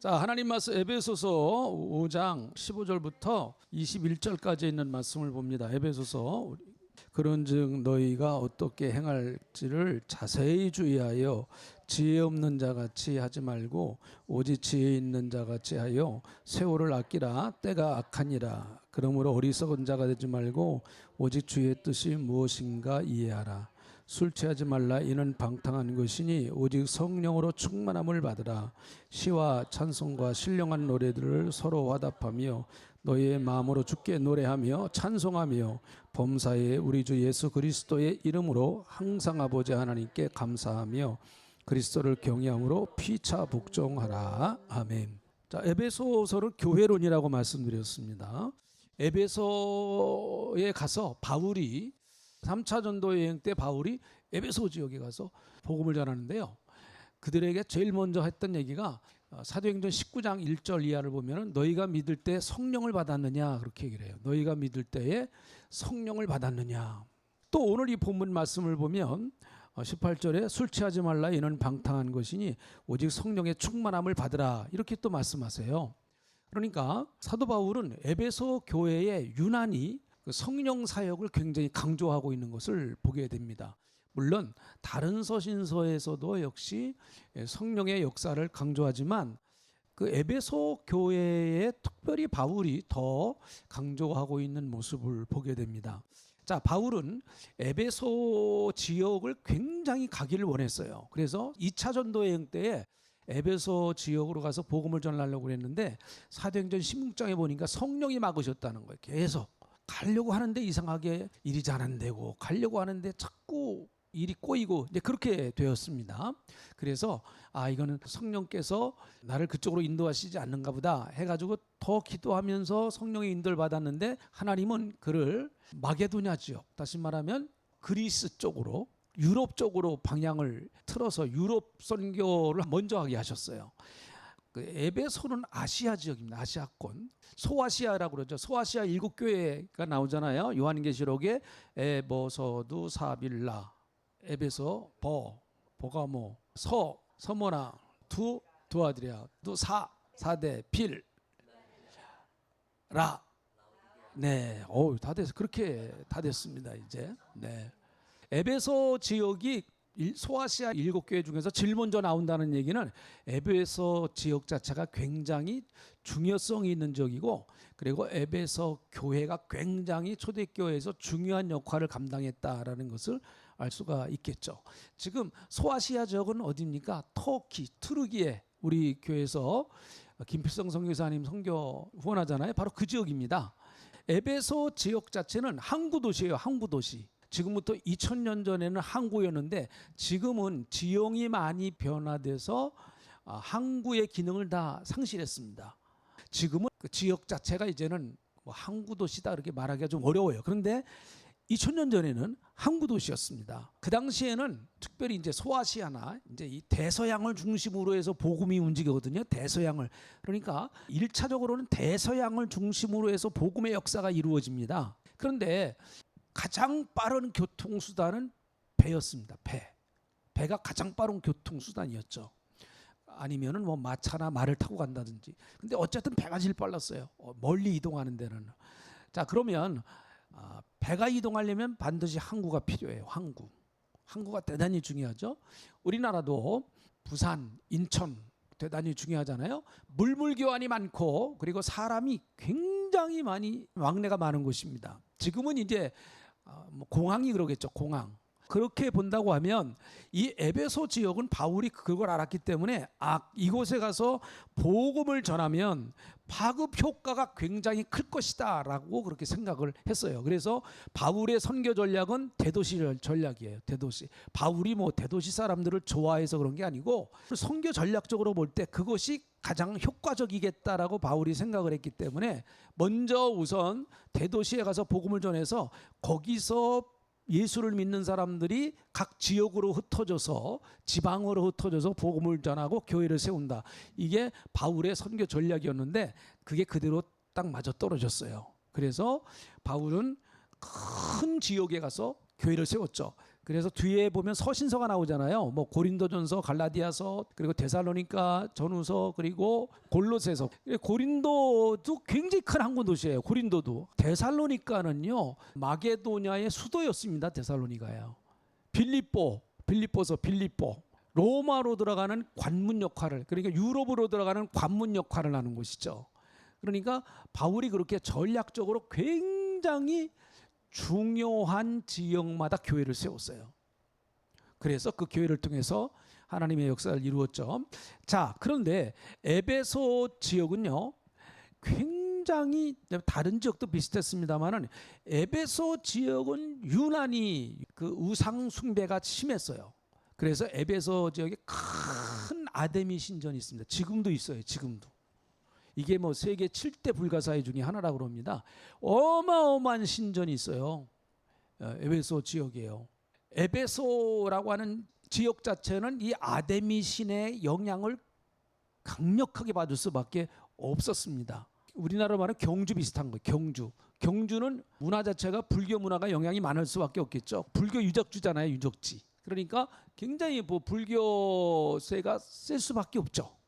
자, 하나님 말씀 에베소서 5장 15절부터 21절까지 있는 말씀을 봅니다. 에베소서 그런즉 너희가 어떻게 행할지를 자세히 주의하여 지혜 없는 자같이 하지 말고 오직 지혜 있는 자같이 하여 세월을 아끼라. 때가 악하니라. 그러므로 어리석은 자가 되지 말고 오직 주의 뜻이 무엇인가 이해하라. 술 취하지 말라. 이는 방탕한 것이니 오직 성령으로 충만함을 받으라. 시와 찬송과 신령한 노래들을 서로 화답하며 너희의 마음으로 주께 노래하며 찬송하며 범사에 우리 주 예수 그리스도의 이름으로 항상 아버지 하나님께 감사하며 그리스도를 경외함으로 피차 복종하라. 아멘. 자, 에베소서를 교회론이라고 말씀드렸습니다. 에베소에 가서 바울이 3차 전도 여행 때 바울이 에베소 지역에 가서 복음을 전하는데요. 그들에게 제일 먼저 했던 얘기가 사도행전 19장 1절 이하를 보면 너희가 믿을 때 성령을 받았느냐 그렇게 얘기를 해요. 너희가 믿을 때에 성령을 받았느냐. 또 오늘 이 본문 말씀을 보면 18절에 술 취하지 말라. 이는 방탕한 것이니 오직 성령의 충만함을 받으라. 이렇게 또 말씀하세요. 그러니까 사도 바울은 에베소 교회에 유난히 성령 사역을 굉장히 강조하고 있는 것을 보게 됩니다. 물론 다른 서신서에서도 역시 성령의 역사를 강조하지만 그 에베소 교회에 특별히 바울이 더 강조하고 있는 모습을 보게 됩니다. 자, 바울은 에베소 지역을 굉장히 가기를 원했어요. 그래서 2차 전도 여행 때에 에베소 지역으로 가서 복음을 전하려고 그랬는데 사도행전 16장에 보니까 성령이 막으셨다는 거예요. 계속 가려고 하는데 이상하게 일이 잘 안 되고 가려고 하는데 자꾸 일이 꼬이고 이제 그렇게 되었습니다. 그래서 이거는 성령께서 나를 그쪽으로 인도하시지 않는가 보다 해가지고 더 기도하면서 성령의 인도를 받았는데 하나님은 그를 마게도냐 지역, 다시 말하면 그리스 쪽으로, 유럽 쪽으로 방향을 틀어서 유럽 선교를 먼저 하게 하셨어요. 그 에베소는 아시아 지역입니다. 아시아권. 소아시아라고 그러죠. 소아시아 7교회가 나오잖아요. 요한계시록에 에베소두 사빌라, 에베소, 보가모, 서모나, 두아드리아, 사대, 필, 라. 네, 다 됐어. 그렇게 다 됐습니다. 이제. 네. 에베소 지역이 소아시아 7교회 중에서 제일 먼저 나온다는 얘기는 에베소 지역 자체가 굉장히 중요성이 있는 지역이고, 그리고 에베소 교회가 굉장히 초대교회에서 중요한 역할을 감당했다라는 것을 알 수가 있겠죠. 지금 소아시아 지역은 어디입니까? 터키, 투르기에 우리 교회에서 김필성 선교사님 선교 후원하잖아요. 바로 그 지역입니다. 에베소 지역 자체는 항구 도시예요. 항구 도시. 지금부터 2000년 전에는 항구였는데 지금은 지형이 많이 변화돼서 항구의 기능을 다 상실했습니다. 지금은 그 지역 자체가 이제는 뭐 항구 도시다 이렇게 말하기가 좀 어려워요. 그런데 2000년 전에는 항구 도시였습니다. 그 당시에는 특별히 이제 소아시아나 이제 이 대서양을 중심으로 해서 복음이 움직이거든요. 대서양을. 그러니까 1차적으로는 대서양을 중심으로 해서 복음의 역사가 이루어집니다. 그런데 가장 빠른 교통수단은 배였습니다. 배가 가장 빠른 교통수단이었죠. 아니면은 뭐 마차나 말을 타고 간다든지. 근데 어쨌든 배가 제일 빨랐어요. 멀리 이동하는 데는. 자, 그러면 배가 이동하려면 반드시 항구가 필요해요. 항구가 대단히 중요하죠. 우리나라도 부산, 인천 대단히 중요하잖아요. 물물교환이 많고 그리고 사람이 굉장히 많이 왕래가 많은 곳입니다. 지금은 이제 공항이 그러겠죠. 공항. 그렇게 본다고 하면 이 에베소 지역은 바울이 그걸 알았기 때문에 이곳에 가서 복음을 전하면 파급 효과가 굉장히 클 것이다 라고 그렇게 생각을 했어요. 그래서 바울의 선교 전략은 대도시 전략이에요. 대도시. 바울이 뭐 대도시 사람들을 좋아해서 그런 게 아니고 선교 전략적으로 볼 때 그것이 가장 효과적이겠다라고 바울이 생각을 했기 때문에 먼저 우선 대도시에 가서 복음을 전해서 거기서 예수를 믿는 사람들이 각 지역으로 흩어져서 지방으로 흩어져서 복음을 전하고 교회를 세운다. 이게 바울의 선교 전략이었는데 그게 그대로 딱 맞아 떨어졌어요. 그래서 바울은 큰 지역에 가서 교회를 세웠죠. 그래서 뒤에 보면 서신서가 나오잖아요. 뭐 고린도전서, 갈라디아서, 그리고 데살로니가 전후서, 그리고 골로새서. 고린도도 굉장히 큰 항구 도시예요. 고린도도. 데살로니가는요, 마게도냐의 수도였습니다. 데살로니가요. 빌립보서 빌립보. 로마로 들어가는 관문 역할을, 그러니까 유럽으로 들어가는 관문 역할을 하는 곳이죠. 그러니까 바울이 그렇게 전략적으로 굉장히 중요한 지역마다 교회를 세웠어요. 그래서 그 교회를 통해서 하나님의 역사를 이루었죠. 자, 그런데 에베소 지역은요, 굉장히 다른 지역도 비슷했습니다만은 에베소 지역은 유난히 그 우상 숭배가 심했어요. 그래서 에베소 지역에 큰 아데미 신전이 있습니다. 지금도 있어요. 지금도. 이게 뭐 세계 7대 불가사의 중에 하나라고 그럽니다. 어마어마한 신전이 있어요. 에베소 지역이에요. 에베소라고 하는 지역 자체는 이 아데미 신의 영향을 강력하게 받을 수밖에 없었습니다. 우리나라 말은 경주 비슷한 거예요. 경주는 문화 자체가 불교 문화가 영향이 많을 수밖에 없겠죠. 불교 유적지잖아요. 유적지. 그러니까 굉장히 뭐 불교세가 셀 수밖에 없죠.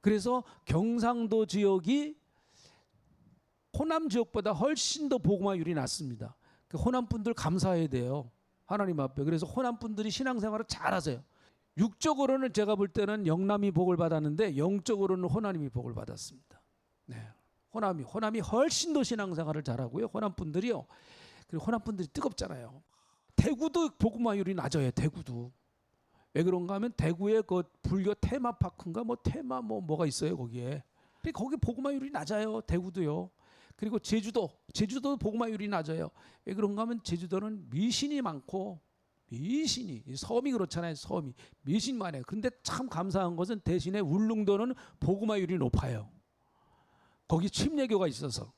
그래서 경상도 지역이 호남 지역보다 훨씬 더 복음화율이 낮습니다. 그 호남 분들 감사해야 돼요. 하나님 앞에. 그래서 호남 분들이 신앙생활을 잘하세요. 육적으로는 제가 볼 때는 영남이 복을 받았는데 영적으로는 호남이 복을 받았습니다. 네. 호남이 훨씬 더 신앙생활을 잘하고요. 호남 분들이요. 그리고 호남 분들이 뜨겁잖아요. 대구도 복음화율이 낮아요. 대구도. 왜 그런가 하면 대구에 그 불교 테마파크인가 뭐가 있어요 거기에. 거기 복음화율이 낮아요. 대구도요. 그리고 제주도 복음화율이 낮아요. 왜 그런가 하면 제주도는 미신이 많고 섬이 그렇잖아요. 섬이 미신 많아요. 근데 참 감사한 것은 대신에 울릉도는 복음화율이 높아요. 거기 침례교가 있어서.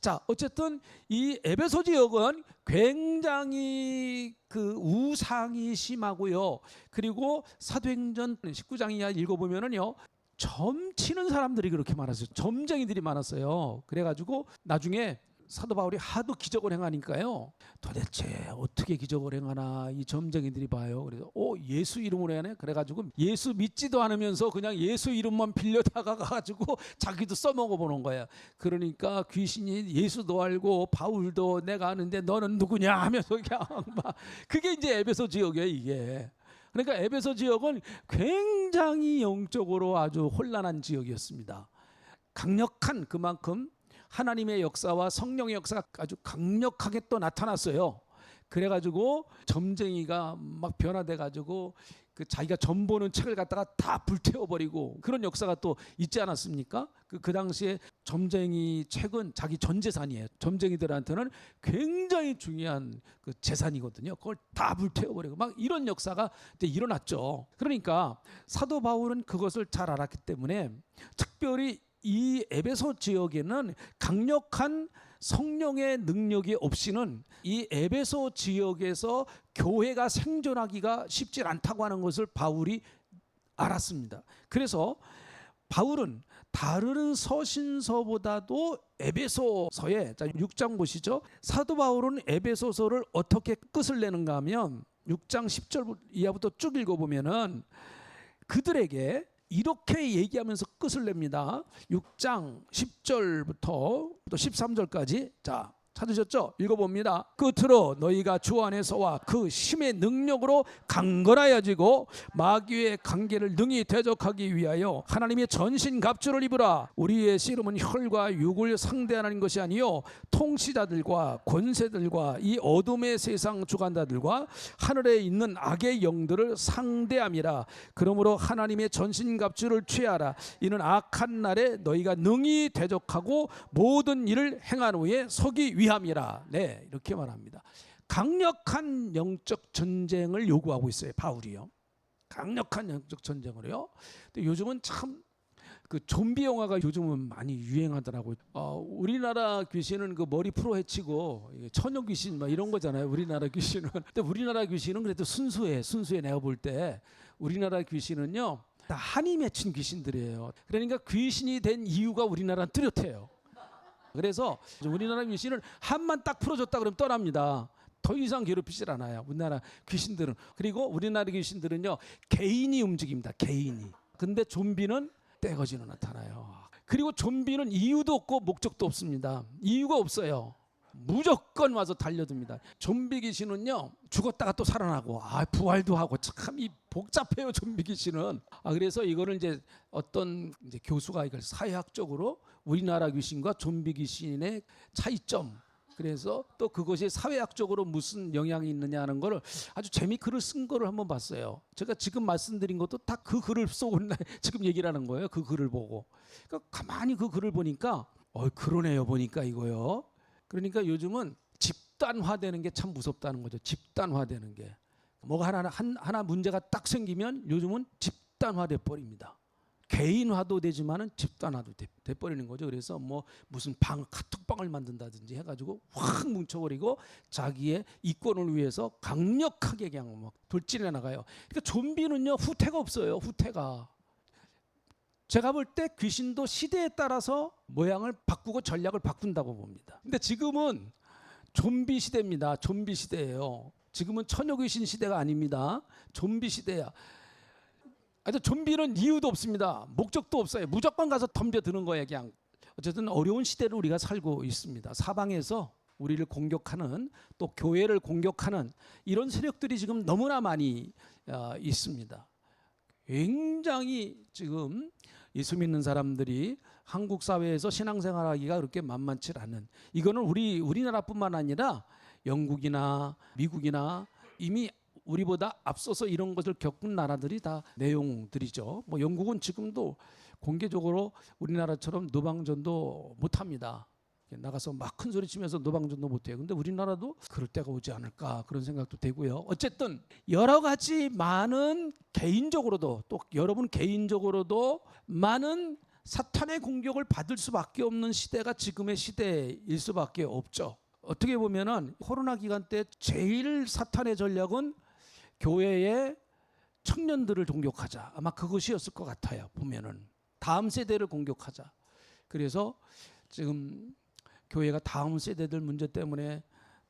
자, 어쨌든 이 에베소 지역은 굉장히 그 우상이 심하고요. 그리고 사도행전 19장 이하 읽어보면은요, 점치는 사람들이 그렇게 많았어요. 점쟁이들이 많았어요. 그래가지고 나중에 사도 바울이 하도 기적을 행하니까요, 도대체 어떻게 기적을 행하나 이 점쟁이들이 봐요. 그래서 예수 이름으로 하네. 그래가지고 예수 믿지도 않으면서 그냥 예수 이름만 빌려다가 가지고 자기도 써먹어 보는 거야. 그러니까 귀신이 예수도 알고 바울도 내가 아는데 너는 누구냐 하면서 그냥 막 그게 이제 에베소 지역이에요. 이게. 그러니까 에베소 지역은 굉장히 영적으로 아주 혼란한 지역이었습니다. 강력한 그만큼 하나님의 역사와 성령의 역사가 아주 강력하게 또 나타났어요. 그래가지고 점쟁이가 막 변화돼가지고 그 자기가 점 보는 책을 갖다가 다 불태워버리고 그런 역사가 또 있지 않았습니까? 그 당시에 점쟁이 책은 자기 전 재산이에요. 점쟁이들한테는 굉장히 중요한 그 재산이거든요. 그걸 다 불태워버리고 막 이런 역사가 이제 일어났죠. 그러니까 사도 바울은 그것을 잘 알았기 때문에 특별히 이 에베소 지역에는 강력한 성령의 능력이 없이는 이 에베소 지역에서 교회가 생존하기가 쉽지 않다고 하는 것을 바울이 알았습니다. 그래서 바울은 다른 서신서보다도 에베소서에, 자 6장 보시죠. 사도 바울은 에베소서를 어떻게 끝을 내는가 하면 6장 10절 이하부터 쭉 읽어보면은 그들에게 이렇게 얘기하면서 끝을 냅니다. 6장 10절부터 또 13절까지. 자, 찾으셨죠? 읽어봅니다. 끝으로 너희가 주 안에서와 그 힘의 능력으로 강건하여지고 마귀의 관계를 능히 대적하기 위하여 하나님의 전신갑주를 입으라. 우리의 씨름은 혈과 육을 상대하는 것이 아니요 통치자들과 권세들과 이 어둠의 세상 주관자들과 하늘에 있는 악의 영들을 상대함이라. 그러므로 하나님의 전신갑주를 취하라. 이는 악한 날에 너희가 능히 대적하고 모든 일을 행한 후에 서기 위함이라. 네, 이렇게 말합니다. 강력한 영적 전쟁을 요구하고 있어요. 바울이요. 강력한 영적 전쟁을요. 근데 요즘은 참 그 좀비 영화가 요즘은 많이 유행하더라고요. 우리나라 귀신은 그 머리 풀어 헤치고 처녀 귀신 막 이런 거잖아요. 우리나라 귀신은. 근데 우리나라 귀신은 그래도 순수해 내가 볼 때 우리나라 귀신은요 다 한이 맺힌 귀신들이에요. 그러니까 귀신이 된 이유가 우리나라는 뚜렷해요. 그래서 우리나라 귀신은 한만 딱 풀어줬다 그러면 떠납니다. 더 이상 괴롭히질 않아요. 우리나라 귀신들은. 그리고 우리나라 귀신들은요, 개인이 움직입니다. 개인이. 근데 좀비는 떼거지로 나타나요. 그리고 좀비는 이유도 없고 목적도 없습니다. 이유가 없어요. 무조건 와서 달려듭니다. 좀비 귀신은요, 죽었다가 또 살아나고, 부활도 하고, 참 이 복잡해요, 좀비 귀신은. 그래서 이거를 이제 어떤 이제 교수가 이걸 사회학적으로 우리나라 귀신과 좀비 귀신의 차이점, 그래서 또 그것이 사회학적으로 무슨 영향이 있느냐 하는 거를 아주 글을 쓴 거를 한번 봤어요. 제가 지금 말씀드린 것도 다 그 글을 쓰고 지금 얘기를 하는 거예요. 그 글을 보고. 그러니까 가만히 그 글을 보니까 그러네요, 보니까 이거요. 그러니까 요즘은 집단화되는 게 참 무섭다는 거죠. 집단화되는 게. 뭐가 하나 문제가 딱 생기면 요즘은 집단화돼 버립니다. 개인화도 되지만은 집단화도 돼 버리는 거죠. 그래서 뭐 무슨 카톡방을 만든다든지 해가지고 확 뭉쳐버리고 자기의 이권을 위해서 강력하게 그냥 막 돌진해 나가요. 그러니까 좀비는요, 후퇴가 없어요. 후퇴가. 제가 볼 때 귀신도 시대에 따라서 모양을 바꾸고 전략을 바꾼다고 봅니다. 근데 지금은 좀비 시대입니다. 좀비 시대예요. 지금은 처녀 귀신 시대가 아닙니다. 좀비 시대야. 좀비는 이유도 없습니다. 목적도 없어요. 무조건 가서 덤벼드는 거예요, 그냥. 어쨌든 어려운 시대를 우리가 살고 있습니다. 사방에서 우리를 공격하는, 또 교회를 공격하는 이런 세력들이 지금 너무나 많이 있습니다. 굉장히 지금 예수 믿는 사람들이 한국 사회에서 신앙생활하기가 그렇게 만만치 않은, 이거는 우리나라뿐만 아니라 영국이나 미국이나 이미 우리보다 앞서서 이런 것을 겪은 나라들이 다 내용들이죠. 뭐 영국은 지금도 공개적으로 우리나라처럼 노방전도 못합니다. 나가서 막 큰 소리 치면서 노방전도 못해요. 근데 우리나라도 그럴 때가 오지 않을까, 그런 생각도 되고요. 어쨌든 여러 가지 많은 개인적으로도, 또 여러분 개인적으로도 많은 사탄의 공격을 받을 수밖에 없는 시대가 지금의 시대일 수밖에 없죠. 어떻게 보면은 코로나 기간 때 제일 사탄의 전략은 교회의 청년들을 공격하자, 아마 그것이었을 것 같아요. 보면은 다음 세대를 공격하자. 그래서 지금 교회가 다음 세대들 문제 때문에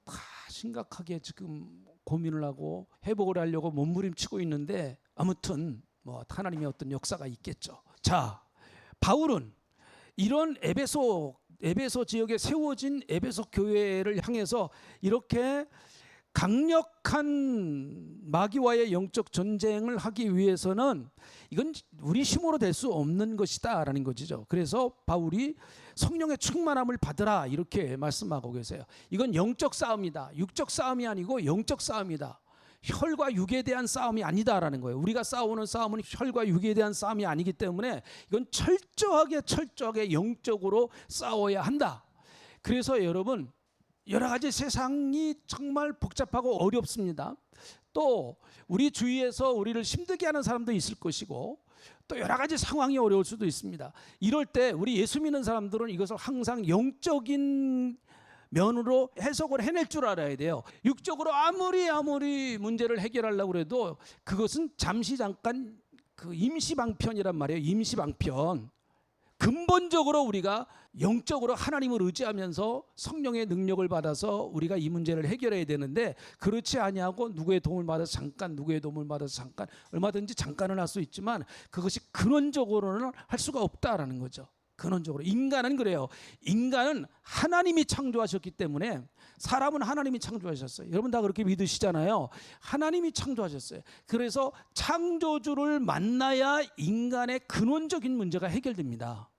다 심각하게 지금 고민을 하고 회복을 하려고 몸부림치고 있는데, 아무튼 뭐 하나님의 어떤 역사가 있겠죠. 자, 바울은 이런 에베소 지역에 세워진 에베소 교회를 향해서 이렇게 강력한 마귀와의 영적 전쟁을 하기 위해서는 이건 우리 힘으로 될 수 없는 것이다라는 것이죠. 그래서 바울이 성령의 충만함을 받으라 이렇게 말씀하고 계세요. 이건 영적 싸움이다. 육적 싸움이 아니고 영적 싸움이다. 혈과 육에 대한 싸움이 아니다라는 거예요. 우리가 싸우는 싸움은 혈과 육에 대한 싸움이 아니기 때문에 이건 철저하게 영적으로 싸워야 한다. 그래서 여러분, 여러 가지 세상이 정말 복잡하고 어렵습니다. 또 우리 주위에서 우리를 힘들게 하는 사람도 있을 것이고, 또 여러 가지 상황이 어려울 수도 있습니다. 이럴 때 우리 예수 믿는 사람들은 이것을 항상 영적인 면으로 해석을 해낼 줄 알아야 돼요. 육적으로 아무리 문제를 해결하려고 해도 그것은 잠깐 그 임시방편이란 말이에요. 임시방편. 근본적으로 우리가 영적으로 하나님을 의지하면서 성령의 능력을 받아서 우리가 이 문제를 해결해야 되는데, 그렇지 아니하고 누구의 도움을 받아서 잠깐 얼마든지 잠깐은 할 수 있지만 그것이 근원적으로는 할 수가 없다라는 거죠. 근원적으로 인간은 그래요. 인간은 하나님이 창조하셨기 때문에, 사람은 하나님이 창조하셨어요. 여러분 다 그렇게 믿으시잖아요. 하나님이 창조하셨어요. 그래서 창조주를 만나야 인간의 근원적인 문제가 해결됩니다.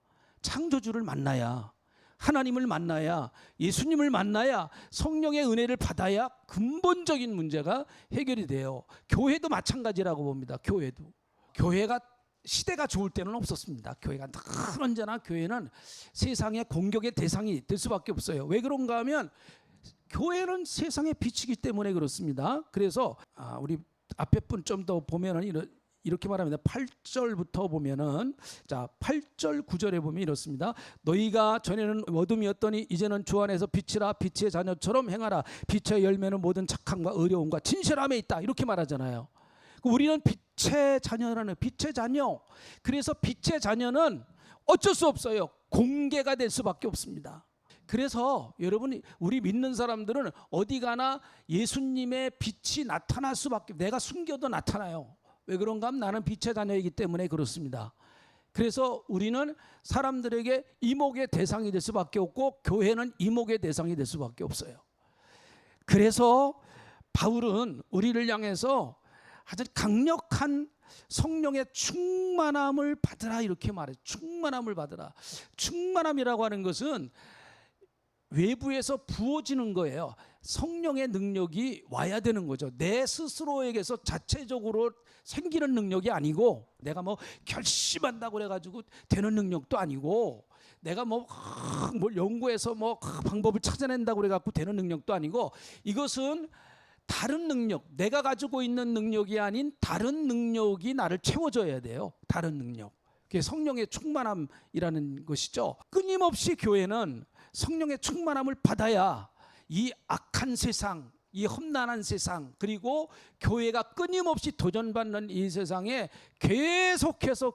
창조주를 만나야, 하나님을 만나야, 예수님을 만나야, 성령의 은혜를 받아야 근본적인 문제가 해결이 돼요. 교회도 마찬가지라고 봅니다. 교회가 시대가 좋을 때는 없었습니다. 교회가 늘 언제나 교회는 세상의 공격의 대상이 될 수밖에 없어요. 왜 그런가 하면 교회는 세상의 빛이기 때문에 그렇습니다. 그래서 우리 앞에 분 좀 더 보면은 이렇게 말합니다. 8절부터 보면은, 자 8절 9절에 보면 이렇습니다. 너희가 전에는 어둠이었더니 이제는 주 안에서 빛이라. 빛의 자녀처럼 행하라. 빛의 열매는 모든 착함과 의로움과 진실함에 있다. 이렇게 말하잖아요. 우리는 빛의 자녀라는, 빛의 자녀. 그래서 빛의 자녀는 어쩔 수 없어요. 공개가 될 수밖에 없습니다. 그래서 여러분, 우리 믿는 사람들은 어디 가나 예수님의 빛이 나타날 수밖에, 내가 숨겨도 나타나요. 왜 그런가 하면 나는 빛의 자녀이기 때문에 그렇습니다. 그래서 우리는 사람들에게 이목의 대상이 될 수밖에 없고 교회는 이목의 대상이 될 수밖에 없어요. 그래서 바울은 우리를 향해서 아주 강력한 성령의 충만함을 받으라 이렇게 말해요. 충만함을 받으라. 충만함이라고 하는 것은 외부에서 부어지는 거예요. 성령의 능력이 와야 되는 거죠. 내 스스로에게서 자체적으로 생기는 능력이 아니고, 내가 뭐 결심한다고 그래가지고 되는 능력도 아니고, 내가 뭘 연구해서 방법을 찾아낸다고 그래갖고 되는 능력도 아니고, 이것은 다른 능력, 내가 가지고 있는 능력이 아닌 다른 능력이 나를 채워줘야 돼요. 다른 능력. 그게 성령의 충만함이라는 것이죠. 끊임없이 교회는 성령의 충만함을 받아야 이 악한 세상, 이 험난한 세상, 그리고 교회가 끊임없이 도전받는 이 세상에 계속해서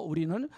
우리는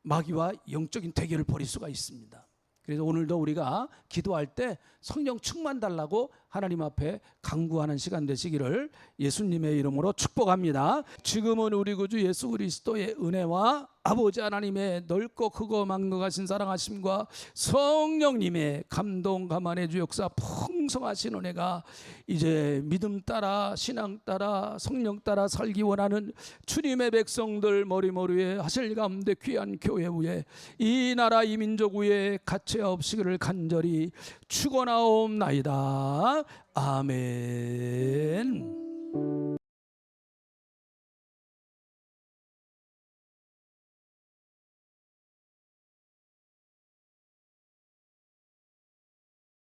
마귀와 영적인 대결을 벌일 수가 있습니다. 그래서 오늘도 우리가 기도할 때 성령 충만 달라고 하나님 앞에 간구하는 시간 되시기를 예수님의 이름으로 축복합니다. 지금은 우리 구주 예수 그리스도의 은혜와 아버지 하나님의 넓고 크고 막강하신 사랑하심과 성령님의 감동 감안의 주 역사 풍성하신 은혜가 이제 믿음 따라 신앙 따라 성령 따라 살기 원하는 주님의 백성들 머리머리에 하실 가운데 귀한 교회 위에 이 나라 이 민족 위에 가채없이기를 간절히 축원하옵나이다. 아멘.